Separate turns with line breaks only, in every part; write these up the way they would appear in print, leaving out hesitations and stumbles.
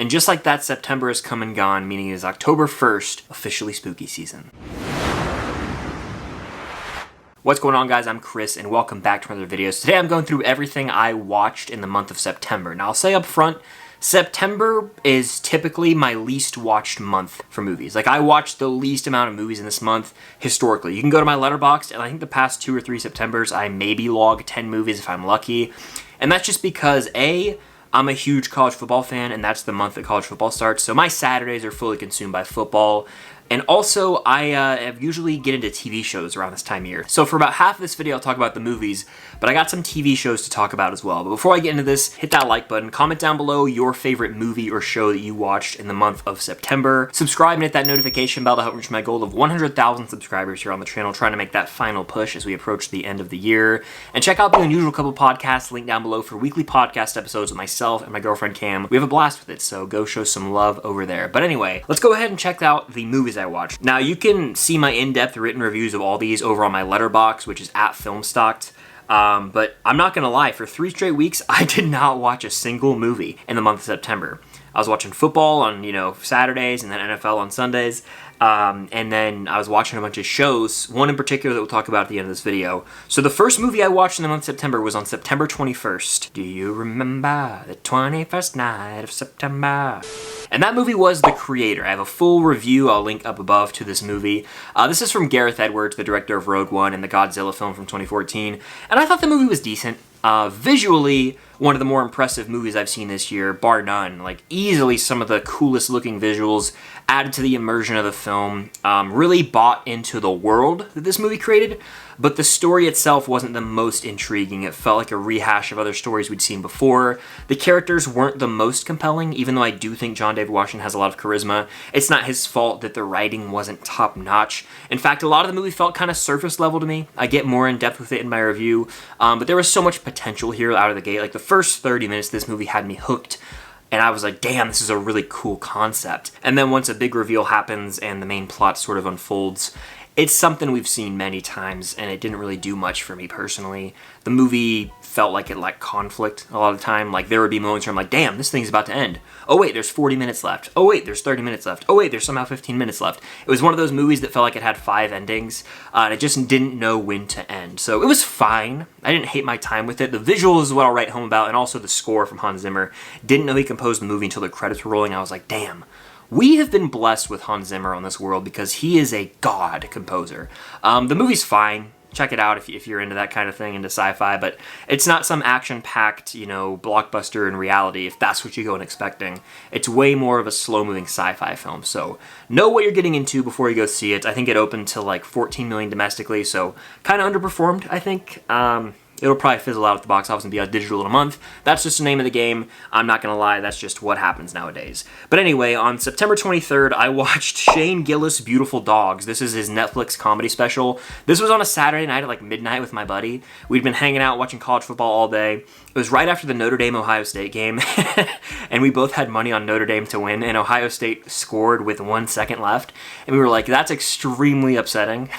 And just like that, September has come and gone, meaning it is October 1st, officially spooky season. What's going on, guys? I'm Chris, and welcome back to another video. Today I'm going through everything I watched in the month of September. Now, I'll say up front, September is typically my least watched month for movies. Like, I watched the least amount of movies in this month historically. You can go to my Letterboxd, and I think the past 2 or 3 Septembers, I maybe log 10 movies if I'm lucky. And that's just because, A, I'm a huge college football fan, and that's the month that college football starts, so my Saturdays are fully consumed by football. And also, I usually get into TV shows around this time of year. So for about half of this video, I'll talk about the movies, but I got some TV shows to talk about as well. But before I get into this, hit that like button, comment down below your favorite movie or show that you watched in the month of September. Subscribe and hit that notification bell to help reach my goal of 100,000 subscribers here on the channel, trying to make that final push as we approach the end of the year. And check out the Unusual Couple podcast, link down below for weekly podcast episodes with myself and my girlfriend Cam. We have a blast with it, so go show some love over there. But anyway, let's go ahead and check out the movies I watched. Now, you can see my in-depth written reviews of all these over on my Letterboxd, which is @filmstocked. But I'm not gonna lie, for 3 straight weeks, I did not watch a single movie in the month of September. I was watching football on, Saturdays, and then NFL on Sundays. And then I was watching a bunch of shows, one in particular that we'll talk about at the end of this video. So the first movie I watched in the month of September was on September 21st. Do you remember the 21st night of September? And that movie was The Creator. I have a full review I'll link up above to this movie. This is from Gareth Edwards, the director of Rogue One and the Godzilla film from 2014. And I thought the movie was decent. Visually, one of the more impressive movies I've seen this year, bar none. Like, easily some of the coolest looking visuals added to the immersion of the film. Really bought into the world that this movie created, but the story itself wasn't the most intriguing. It felt like a rehash of other stories we'd seen before. The characters weren't the most compelling, even though I do think John David Washington has a lot of charisma. It's not his fault that the writing wasn't top notch. In fact, a lot of the movie felt kind of surface level to me. I get more in depth with it in my review, but there was so much potential here out of the gate. Like, the first 30 minutes of this movie had me hooked. And I was like, damn, this is a really cool concept. And then once a big reveal happens and the main plot sort of unfolds, it's something we've seen many times, and it didn't really do much for me personally. The movie felt like it lacked conflict a lot of the time. Like, there would be moments where I'm like, damn, this thing's about to end. Oh wait, there's 40 minutes left. Oh wait, there's 30 minutes left. Oh wait, there's somehow 15 minutes left. It was one of those movies that felt like it had 5 endings, and it just didn't know when to end. So it was fine. I didn't hate my time with it. The visuals is what I'll write home about, and also the score from Hans Zimmer. Didn't know he composed the movie until the credits were rolling. I was like, damn. We have been blessed with Hans Zimmer on this world because he is a god composer. The movie's fine. Check it out if you're into that kind of thing, into sci-fi, but it's not some action-packed, blockbuster in reality, if that's what you go in expecting. It's way more of a slow-moving sci-fi film, so know what you're getting into before you go see it. I think it opened to like 14 million domestically, so kind of underperformed, I think. It'll probably fizzle out at the box office and be out digital in a month. That's just the name of the game. I'm not gonna lie, that's just what happens nowadays. But anyway, on September 23rd, I watched Shane Gillis' Beautiful Dogs. This is his Netflix comedy special. This was on a Saturday night at like midnight with my buddy. We'd been hanging out watching college football all day. It was right after the Notre Dame-Ohio State game, and we both had money on Notre Dame to win, and Ohio State scored with 1 second left, and we were like, that's extremely upsetting.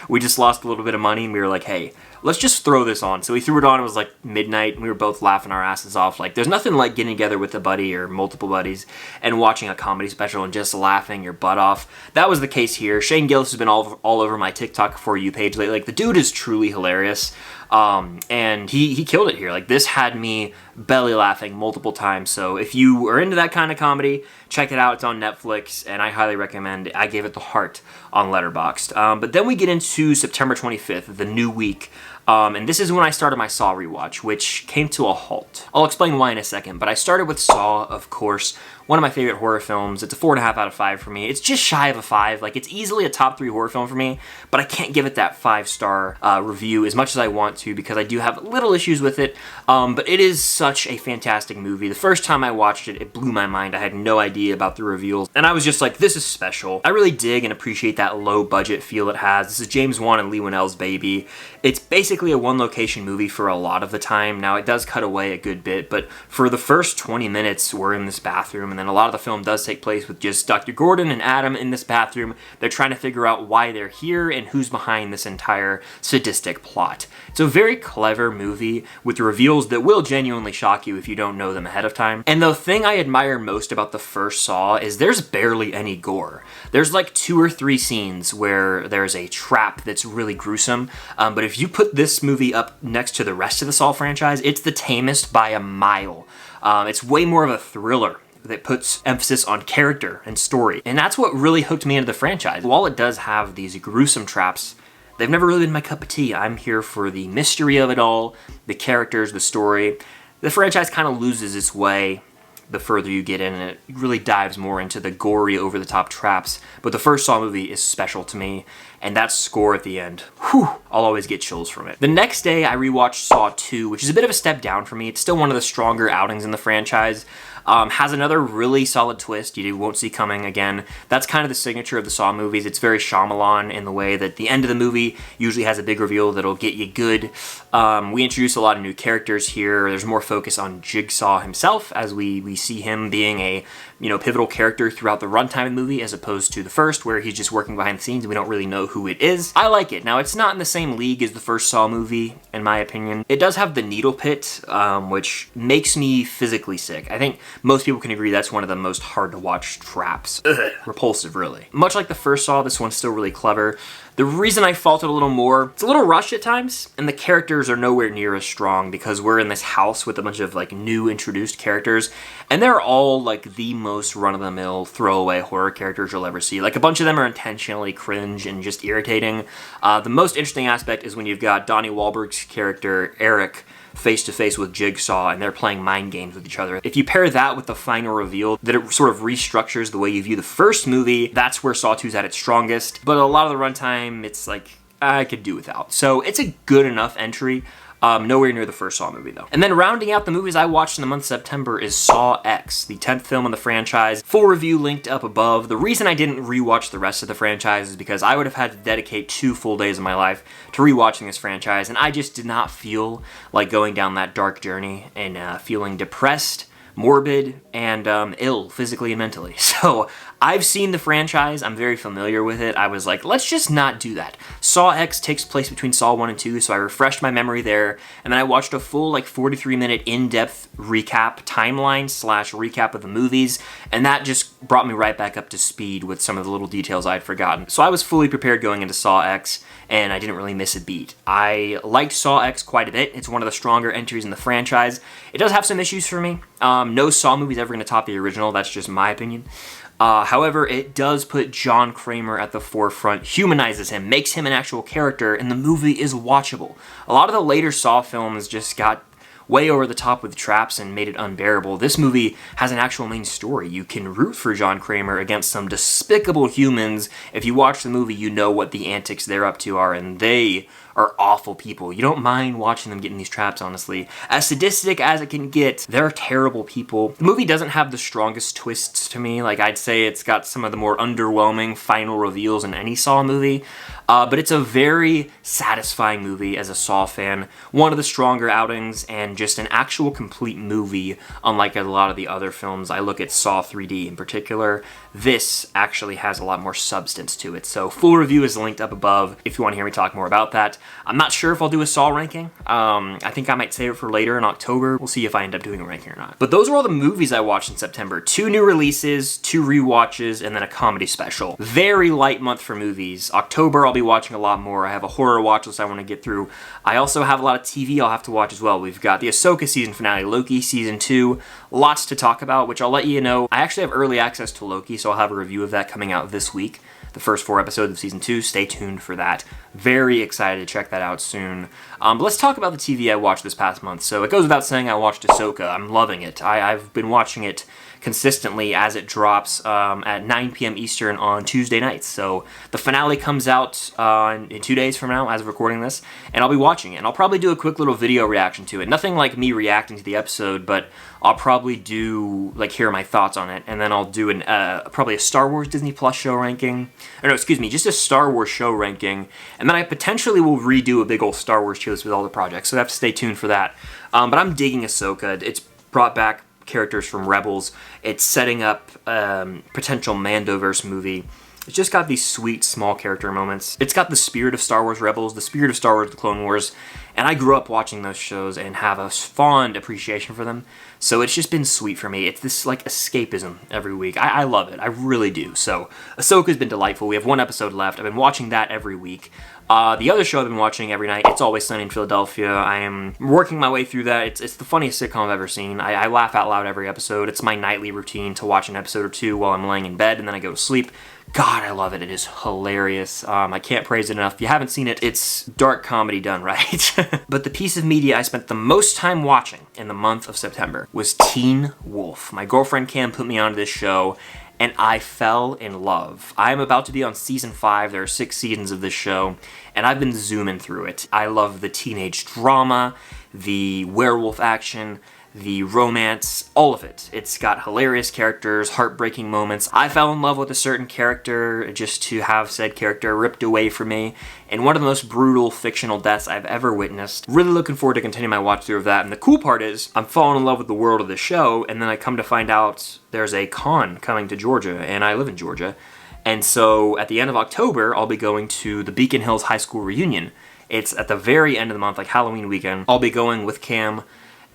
We just lost a little bit of money, and we were like, hey, let's just throw this on. So we threw it on. It was like midnight, and we were both laughing our asses off. Like, there's nothing like getting together with a buddy or multiple buddies and watching a comedy special and just laughing your butt off. That was the case here. Shane Gillis has been all over my TikTok For You page lately. Like, the dude is truly hilarious. And he killed it here. Like, this had me belly laughing multiple times. So if you are into that kind of comedy, check it out. It's on Netflix, and I highly recommend it. I gave it the heart on Letterboxd. But then we get into September 25th, the new week. And this is when I started my Saw rewatch, which came to a halt. I'll explain why in a second, but I started with Saw, of course, one of my favorite horror films. It's a 4.5 out of 5 for me. It's just shy of a 5. Like, it's easily a top 3 horror film for me, but I can't give it that 5-star review as much as I want to because I do have little issues with it. But it is such a fantastic movie. The first time I watched it, it blew my mind. I had no idea about the reveals, and I was just like, this is special. I really dig and appreciate that low budget feel it has. This is James Wan and Lee Winnell's baby, It's basically a one-location movie for a lot of the time. Now, it does cut away a good bit, but for the first 20 minutes, we're in this bathroom, and then a lot of the film does take place with just Dr. Gordon and Adam in this bathroom. They're trying to figure out why they're here and who's behind this entire sadistic plot. It's a very clever movie with reveals that will genuinely shock you if you don't know them ahead of time. And the thing I admire most about the first Saw is there's barely any gore. There's like 2 or 3 scenes where there's a trap that's really gruesome, but if you put this movie up next to the rest of the Saw franchise, it's the tamest by a mile. It's way more of a thriller that puts emphasis on character and story, and that's what really hooked me into the franchise. While it does have these gruesome traps, they've never really been my cup of tea. I'm here for the mystery of it all, the characters, the story. The franchise kind of loses its way the further you get in, and it really dives more into the gory, over-the-top traps. But the first Saw movie is special to me, and that score at the end, whew, I'll always get chills from it. The next day, I rewatched Saw 2, which is a bit of a step down for me. It's still one of the stronger outings in the franchise. Has another really solid twist you won't see coming again. That's kind of the signature of the Saw movies. It's very Shyamalan in the way that the end of the movie usually has a big reveal that'll get you good. We introduce a lot of new characters here. There's more focus on Jigsaw himself, as we see him being a pivotal character throughout the runtime of the movie, as opposed to the first, where he's just working behind the scenes and we don't really know who it is. I like it. Now, it's not in the same league as the first Saw movie, in my opinion. It does have the needle pit, which makes me physically sick. I think most people can agree that's one of the most hard to watch traps. Ugh. Repulsive, really. Much like the first Saw, this one's still really clever. The reason I fault it a little more, it's a little rushed at times, and the characters are nowhere near as strong because we're in this house with a bunch of like new introduced characters, and they're all like the most run-of-the-mill throwaway horror characters you'll ever see. Like, a bunch of them are intentionally cringe and just irritating. The most interesting aspect is when you've got Donnie Wahlberg's character, Eric, face-to-face with Jigsaw, and they're playing mind games with each other. If you pair that with the final reveal, that it sort of restructures the way you view the first movie, that's where Saw 2's at its strongest. But a lot of the runtime, it's like, I could do without. So it's a good enough entry. Nowhere near the first Saw movie, though. And then rounding out the movies I watched in the month of September is Saw X, the 10th film in the franchise. Full review linked up above. The reason I didn't rewatch the rest of the franchise is because I would have had to dedicate 2 full days of my life to rewatching this franchise, and I just did not feel like going down that dark journey and feeling depressed, morbid, and ill physically and mentally. So I've seen the franchise, I'm very familiar with it. I was like, let's just not do that. Saw X takes place between Saw 1 and 2, so I refreshed my memory there, and then I watched a full 43-minute in-depth recap, timeline/recap of the movies, and that just brought me right back up to speed with some of the little details I'd forgotten. So I was fully prepared going into Saw X, and I didn't really miss a beat. I liked Saw X quite a bit. It's one of the stronger entries in the franchise. It does have some issues for me. No Saw movie's ever going to top the original, that's just my opinion. However, it does put John Kramer at the forefront, humanizes him, makes him an actual character, and the movie is watchable. A lot of the later Saw films just got way over the top with traps and made it unbearable. This movie has an actual main story. You can root for John Kramer against some despicable humans. If you watch the movie, you know what the antics they're up to are, and they are awful people. You don't mind watching them get in these traps, honestly. As sadistic as it can get, they're terrible people. The movie doesn't have the strongest twists to me. Like, I'd say it's got some of the more underwhelming final reveals in any Saw movie. But it's a very satisfying movie as a Saw fan. One of the stronger outings, and just an actual complete movie, unlike a lot of the other films. I look at Saw 3D in particular. This actually has a lot more substance to it. So full review is linked up above if you want to hear me talk more about that. I'm not sure if I'll do a Saw ranking. I think I might save it for later in October. We'll see if I end up doing a ranking or not. But those are all the movies I watched in September. 2 new releases, 2 rewatches, and then a comedy special. Very light month for movies. October, I'll be watching a lot more. I have a horror watch list I want to get through. I also have a lot of TV I'll have to watch as well. We've got the Ahsoka season finale, Loki season 2, lots to talk about, which I'll let you know. I actually have early access to Loki, so I'll have a review of that coming out this week. The first 4 episodes of season 2, stay tuned for that. Very excited to check that out soon. But let's talk about the TV I watched this past month. So it goes without saying I watched Ahsoka. I'm loving it. I've been watching it consistently as it drops at 9 p.m. Eastern on Tuesday nights. So the finale comes out in 2 days from now as of recording this, and I'll be watching it. And I'll probably do a quick little video reaction to it. Nothing like me reacting to the episode, but I'll probably do, like, here are my thoughts on it, and then I'll do probably a Star Wars Disney Plus show ranking. Or no, excuse me, just a Star Wars show ranking, and then I potentially will redo a big old Star Wars tier list with all the projects, so you have to stay tuned for that. But I'm digging Ahsoka. It's brought back characters from Rebels. It's setting up potential Mandoverse movie. It's just got these sweet, small character moments. It's got the spirit of Star Wars Rebels, the spirit of Star Wars The Clone Wars, and I grew up watching those shows and have a fond appreciation for them. So it's just been sweet for me. It's this, like, escapism every week. I love it. I really do. So Ahsoka's been delightful. We have 1 episode left. I've been watching that every week. The other show I've been watching every night, It's Always Sunny in Philadelphia. I am working my way through that. It's the funniest sitcom I've ever seen. I laugh out loud every episode. It's my nightly routine to watch an episode or two while I'm laying in bed, and then I go to sleep. God, I love it. It is hilarious. I can't praise it enough. If you haven't seen it, it's dark comedy done right. But the piece of media I spent the most time watching in the month of September was Teen Wolf. My girlfriend Cam put me onto this show, and I fell in love. I am about to be on season 5. There are 6 seasons of this show, and I've been zooming through it. I love the teenage drama, the werewolf action, the romance, all of it. It's got hilarious characters, heartbreaking moments. I fell in love with a certain character just to have said character ripped away from me, and one of the most brutal fictional deaths I've ever witnessed. Really looking forward to continuing my watch through of that, and the cool part is I'm falling in love with the world of the show, and then I come to find out there's a con coming to Georgia, and I live in Georgia. And so at the end of October, I'll be going to the Beacon Hills High School reunion. It's at the very end of the month, like Halloween weekend. I'll be going with Cam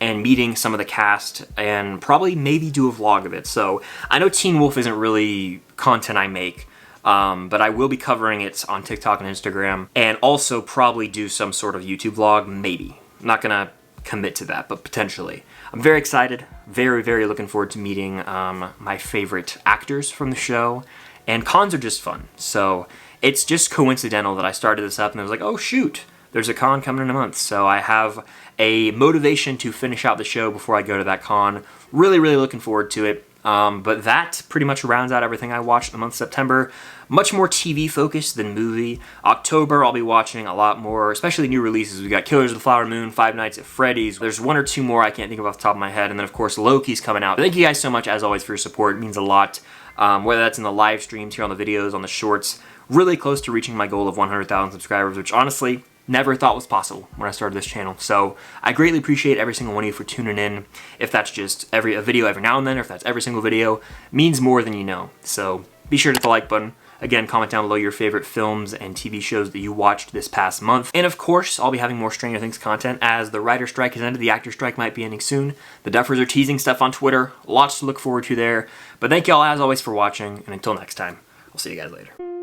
and meeting some of the cast, and probably maybe do a vlog of it. So I know Teen Wolf isn't really content I make, but I will be covering it on TikTok and Instagram, and also probably do some sort of YouTube vlog, maybe. I'm not gonna commit to that, but potentially. I'm very excited, very, very looking forward to meeting my favorite actors from the show, and cons are just fun. So it's just coincidental that I started this up and I was like, oh shoot, there's a con coming in a month. So I have a motivation to finish out the show before I go to that con. Really, really looking forward to it. But that pretty much rounds out everything I watched in the month of September. Much more TV focused than movie. October, I'll be watching a lot more, especially new releases. We got Killers of the Flower Moon, Five Nights at Freddy's. There's 1 or 2 more I can't think of off the top of my head. And then, of course, Loki's coming out. Thank you guys so much, as always, for your support. It means a lot. Whether that's in the live streams, here on the videos, on the shorts. Really close to reaching my goal of 100,000 subscribers, which honestly, never thought was possible when I started this channel. So I greatly appreciate every single one of you for tuning in. If that's just a video every now and then, or if that's every single video, means more than you know. So be sure to hit the like button. Again, comment down below your favorite films and TV shows that you watched this past month. And of course, I'll be having more Stranger Things content as the writer strike has ended. The actor strike might be ending soon. The Duffers are teasing stuff on Twitter. Lots to look forward to there. But thank y'all as always for watching, and until next time, I'll see you guys later.